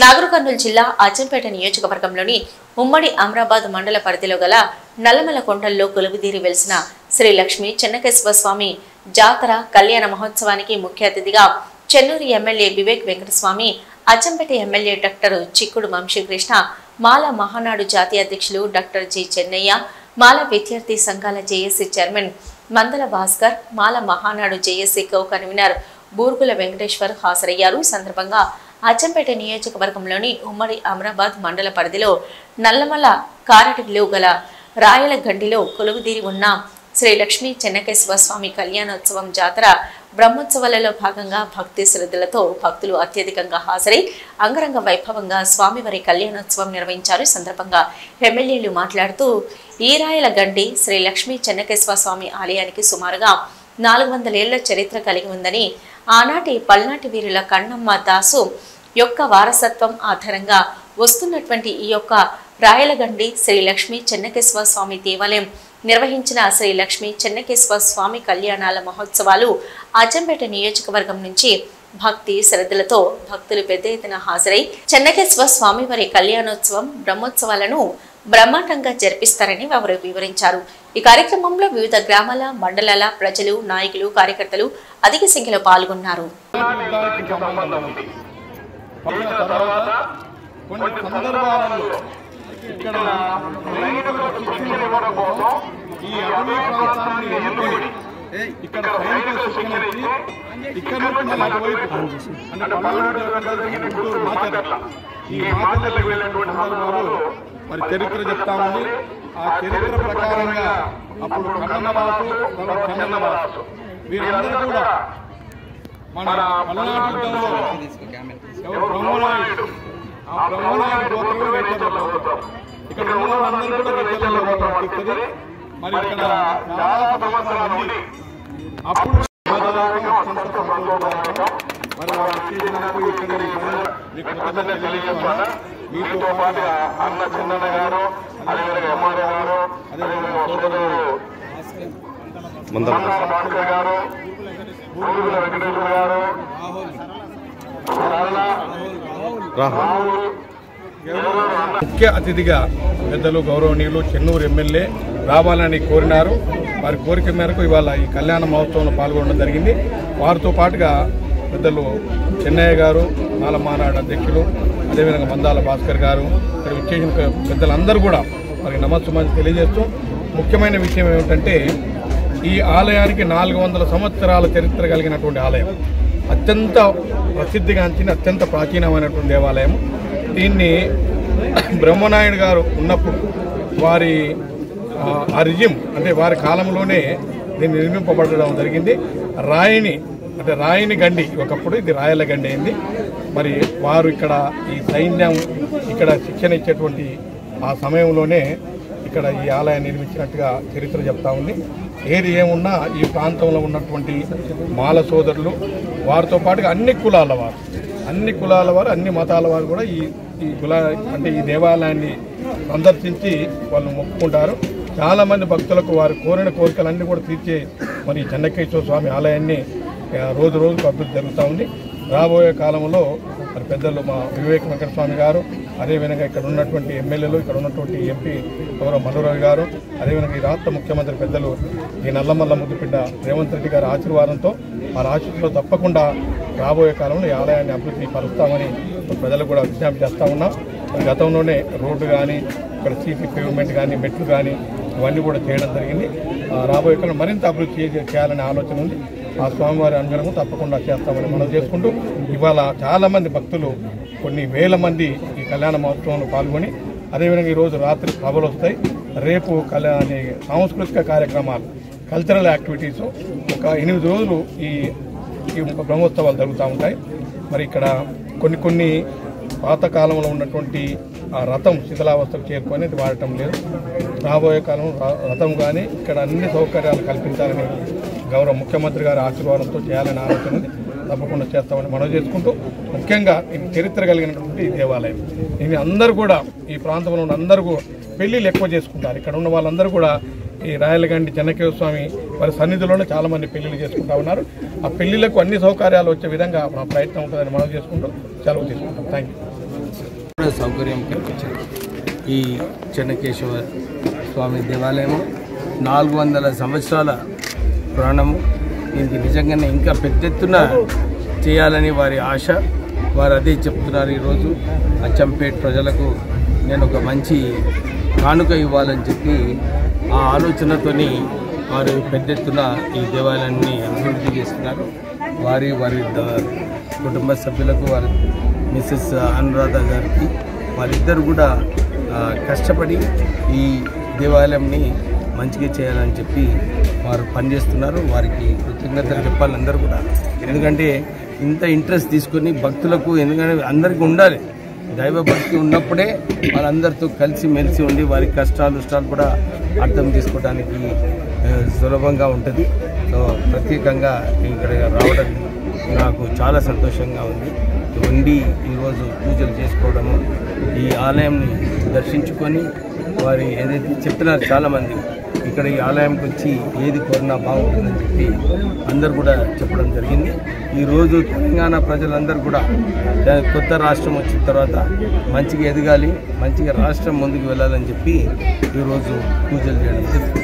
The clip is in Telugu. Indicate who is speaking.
Speaker 1: నాగర్ కర్నూలు జిల్లా అచ్చంపేట నియోజకవర్గంలోని ఉమ్మడి అమరాబాద్ మండల పరిధిలో గల నల్లమల కొండల్లో కొలువుదీరి వెలిసిన శ్రీ లక్ష్మీ చెన్నకేశవ స్వామి జాతర కళ్యాణ మహోత్సవానికి ముఖ్య అతిథిగా Chennur MLA Vivek Venkataswamy, Achampet MLA doctor చిక్కుడు వంశీకృష్ణ, మాల మహానాడు జాతీయ అధ్యక్షులు డాక్టర్ జి చెన్నయ్య, మాల విద్యార్థి సంఘాల JAC chairman Mandala Bhaskar, Mala Mahanadu JAC co convenor Burgula Venkateshwar హాజరయ్యారు. ఈ సందర్భంగా అచ్చంపేట నియోజకవర్గంలోని ఉమ్మడి అమరాబాద్ మండల పరిధిలో నల్లమల కారటిలో గల రాయల గండిలో కొలువుదీరి ఉన్న శ్రీ లక్ష్మీ చెన్నకేశవ స్వామి కళ్యాణోత్సవం జాతర బ్రహ్మోత్సవాలలో భాగంగా భక్తి శ్రద్ధలతో భక్తులు అత్యధికంగా హాజరై అంగరంగ వైభవంగా స్వామివారి కళ్యాణోత్సవం నిర్వహించారు. ఈ సందర్భంగా ఎమ్మెల్యేలు మాట్లాడుతూ ఈ రాయల గండి శ్రీ లక్ష్మీ చెన్నకేశవ స్వామి ఆలయానికి సుమారుగా 400 ఏళ్ల చరిత్ర కలిగి ఉందని, ఆనాటి పల్నాటి వీరుల కన్నమ్మ దాసు యొక్క వారసత్వం ఆధారంగా వస్తున్నటువంటి ఈ యొక్క రాయలగండి శ్రీ లక్ష్మీ చెన్నకేశవ స్వామి దేవాలయం నిర్వహించిన శ్రీ లక్ష్మీ చెన్నకేశవ స్వామి కళ్యాణాల మహోత్సవాలు అచ్చంపేట నియోజకవర్గం నుంచి భక్తి శ్రద్ధలతో భక్తులు పెద్ద ఎత్తున హాజరై చెన్నకేశవ స్వామివారి కళ్యాణోత్సవం బ్రహ్మోత్సవాలను బ్రహ్మాండంగా జరిపిస్తారని వారు వివరించారు. ఈ కార్యక్రమంలో వివిధ గ్రామాల మండలాల ప్రజలు, నాయకులు, కార్యకర్తలు అధిక సంఖ్యలో పాల్గొన్నారు.
Speaker 2: మరి చరిత్ర చెప్తామని ఆ చరిత్ర ప్రకారంగా అప్పుడు కన్నమవాసు కన్నమవాసు వీరందరూ కూడా మన పల్నాడు యుద్ధంలో బ్రహ్మనాయుడు ఆ బ్రహ్మనాయుడు గోత్రం వేటలో ఇక్కడ ఉన్న వాళ్ళందరూ కూడా వేటలో వర్తిస్తుంది. మరి ఇక్కడ చాలా సంవత్సరాల నుండి అప్పుడు మరి నాకు ఇక్కడ మీకు తెలియజేస్తున్నా. మీతో పాటు అన్న చిన్న గారు, అదేవిధంగా ఎంఆర్ఓ గారు, అదేవిధంగా సోదరుడు భాస్కర్ గారు, బూరుగుల వెంకటేశ్వర గారు, ముఖ్య అతిథిగా పెద్దలు గౌరవనీయులు చెన్నూరు ఎమ్మెల్యే రావాలని కోరినారు. వారి కోరిక మేరకు ఇవాళ ఈ కళ్యాణ మహోత్సవంలో పాల్గొనడం జరిగింది. వారితో పాటుగా పెద్దలు చెన్నయ్య గారు, మాల మహానాడు అధ్యక్షులు, అదేవిధంగా మందాల భాస్కర్ గారు, ఇక్కడ విచ్చేసిన పెద్దలందరూ కూడా వారికి నమస్సుమని తెలియజేస్తూ ముఖ్యమైన విషయం ఏమిటంటే ఈ ఆలయానికి 400 సంవత్సరాల చరిత్ర కలిగినటువంటి ఆలయం, అత్యంత ప్రసిద్ధిగాంచిన అత్యంత ప్రాచీనమైనటువంటి దేవాలయం. దీన్ని బ్రహ్మనాయుడు గారు ఉన్నప్పుడు వారి రిజిమ్ అంటే వారి కాలంలోనే దీన్ని నిర్మింపబడడం జరిగింది. రాయిని గండి, ఒకప్పుడు ఇది రాయల గండి అయింది. మరి వారు ఇక్కడ ఈ సైన్యం ఇక్కడ శిక్షణ ఇచ్చేటువంటి ఆ సమయంలోనే ఇక్కడ ఈ ఆలయాన్ని నిర్మించినట్టుగా చరిత్ర చెప్తా ఉంది. ఏది ఏమున్నా ఈ ప్రాంతంలో ఉన్నటువంటి మాల సోదరులు, వారితో పాటుగా అన్ని కులాల వారు, అన్ని మతాల వారు కూడా ఈ ఈ దేవాలయాన్ని సందర్శించి వాళ్ళు మొక్కుకుంటారు. చాలామంది భక్తులకు వారు కోరిన కోరికలన్నీ కూడా తీర్చే మరి చెన్నకేశవ స్వామి ఆలయాన్ని రోజు రోజుకు అభివృద్ధి జరుగుతూ ఉంది. రాబోయే కాలంలో మరి పెద్దలు మా వివేక్ వెంకటస్వామి గారు, అదేవిధంగా ఇక్కడ ఉన్నటువంటి ఎమ్మెల్యేలు, ఇక్కడ ఉన్నటువంటి ఎంపీ గౌరవ మల్లురావు గారు, అదేవిధంగా ఈ రాష్ట్ర ముఖ్యమంత్రి పెద్దలు ఈ నల్లమల్ల ముద్దుబిడ్డ రేవంత్ రెడ్డి గారి ఆశీర్వాదంతో వారి ఆశీస్సులో తప్పకుండా రాబోయే కాలంలో ఈ ఆలయాన్ని అభివృద్ధి పరుస్తామని ప్రజలకు కూడా విజ్ఞప్తి చేస్తూ ఉన్నాం. గతంలోనే రోడ్డు కానీ, ఇక్కడ సీసీ పేవ్మెంట్ కానీ, మెట్లు కానీ ఇవన్నీ కూడా చేయడం జరిగింది. రాబోయే కాలం మరింత అభివృద్ధి చేయాలనే ఆలోచన ఉంది. ఆ స్వామివారి అనుగ్రహం తప్పకుండా చేస్తామని మనం చేసుకుంటూ ఇవాళ చాలామంది భక్తులు కొన్ని వేల మంది ఈ కళ్యాణ మహోత్సవంలో పాల్గొని, అదేవిధంగా ఈరోజు రాత్రి సభలు వస్తాయి. రేపు సాంస్కృతిక కార్యక్రమాలు, కల్చరల్ యాక్టివిటీస్ ఒక 8 రోజులు ఈ బ్రహ్మోత్సవాలు జరుగుతూ ఉంటాయి. మరి ఇక్కడ కొన్ని పాతకాలంలో ఉన్నటువంటి ఆ రథం శిథిలావస్థకు చేరుకొని అది వాడటం లేదు. రాబోయే కాలం రథం కానీ ఇక్కడ అన్ని సౌకర్యాలు కల్పించాలని గౌరవ ముఖ్యమంత్రి గారి ఆశీర్వాదంతో చేయాలని ఆలోచన ఉంది. తప్పకుండా చేస్తామని మనం చేసుకుంటూ ముఖ్యంగా ఇది చరిత్ర కలిగినటువంటి దేవాలయం. దీన్ని అందరూ కూడా ఈ ప్రాంతంలో ఉన్న అందరూ పెళ్లిళ్ళు ఎక్కువ చేసుకుంటారు. ఇక్కడ ఉన్న వాళ్ళందరూ కూడా ఈ రాయలగండి చెన్నకేశవ స్వామి వారి సన్నిధిలోనే చాలామంది పెళ్లిళ్ళు చేసుకుంటా ఉన్నారు. ఆ పెళ్లిళ్లకు అన్ని సౌకర్యాలు వచ్చే విధంగా మన ప్రయత్నం ఉంటుందని మనం చేసుకుంటూ సెలవు తీసుకుంటాం. Thank you.
Speaker 3: సౌకర్యం కల్పించారు. ఈ చెన్నకేశవ స్వామి దేవాలయము 400 సంవత్సరాల పురాణము. దీనికి నిజంగానే ఇంకా పెద్ద ఎత్తున చేయాలని వారి ఆశ. వారు అదే చెప్తున్నారు. ఈరోజు అచ్చంపేట్ ప్రజలకు నేను ఒక మంచి కానుక ఇవ్వాలని చెప్పి ఆ ఆలోచనతోని వారు పెద్ద ఎత్తున ఈ దేవాలయాన్ని అభివృద్ధి చేస్తున్నారు. వారి కుటుంబ సభ్యులకు, వారి మిసెస్ అనురాధ గారికి, వారిద్దరు కూడా కష్టపడి ఈ దేవాలయంని మంచిగా చేయాలని చెప్పి వారు పనిచేస్తున్నారు. వారికి కృతజ్ఞతలు చెప్పాలి అందరూ కూడా. ఎందుకంటే ఇంత ఇంట్రెస్ట్ తీసుకొని భక్తులకు, ఎందుకంటే అందరికీ ఉండాలి దైవభక్తి ఉన్నప్పుడే వాళ్ళందరితో కలిసి మెలిసి ఉండి వారి కష్టాలు కూడా అర్థం చేసుకోవడానికి సులభంగా ఉంటుంది. సో ప్రత్యేకంగా ఇక్కడ రావడం నాకు చాలా సంతోషంగా ఉంది. ఈరోజు పూజలు చేసుకోవడము, ఈ ఆలయంని దర్శించుకొని వారి ఏదైతే చెప్తున్నారు చాలామంది ఇక్కడ ఈ ఆలయంకి వచ్చి ఏది కోరినా బాగుంటుందని చెప్పి అందరు కూడా చెప్పడం జరిగింది. ఈరోజు తెలంగాణ ప్రజలందరూ కూడా కొత్త రాష్ట్రం వచ్చిన తర్వాత మంచిగా ఎదగాలి, మంచిగా రాష్ట్రం ముందుకు వెళ్ళాలని చెప్పి ఈరోజు పూజలు చేయడం జరిగింది.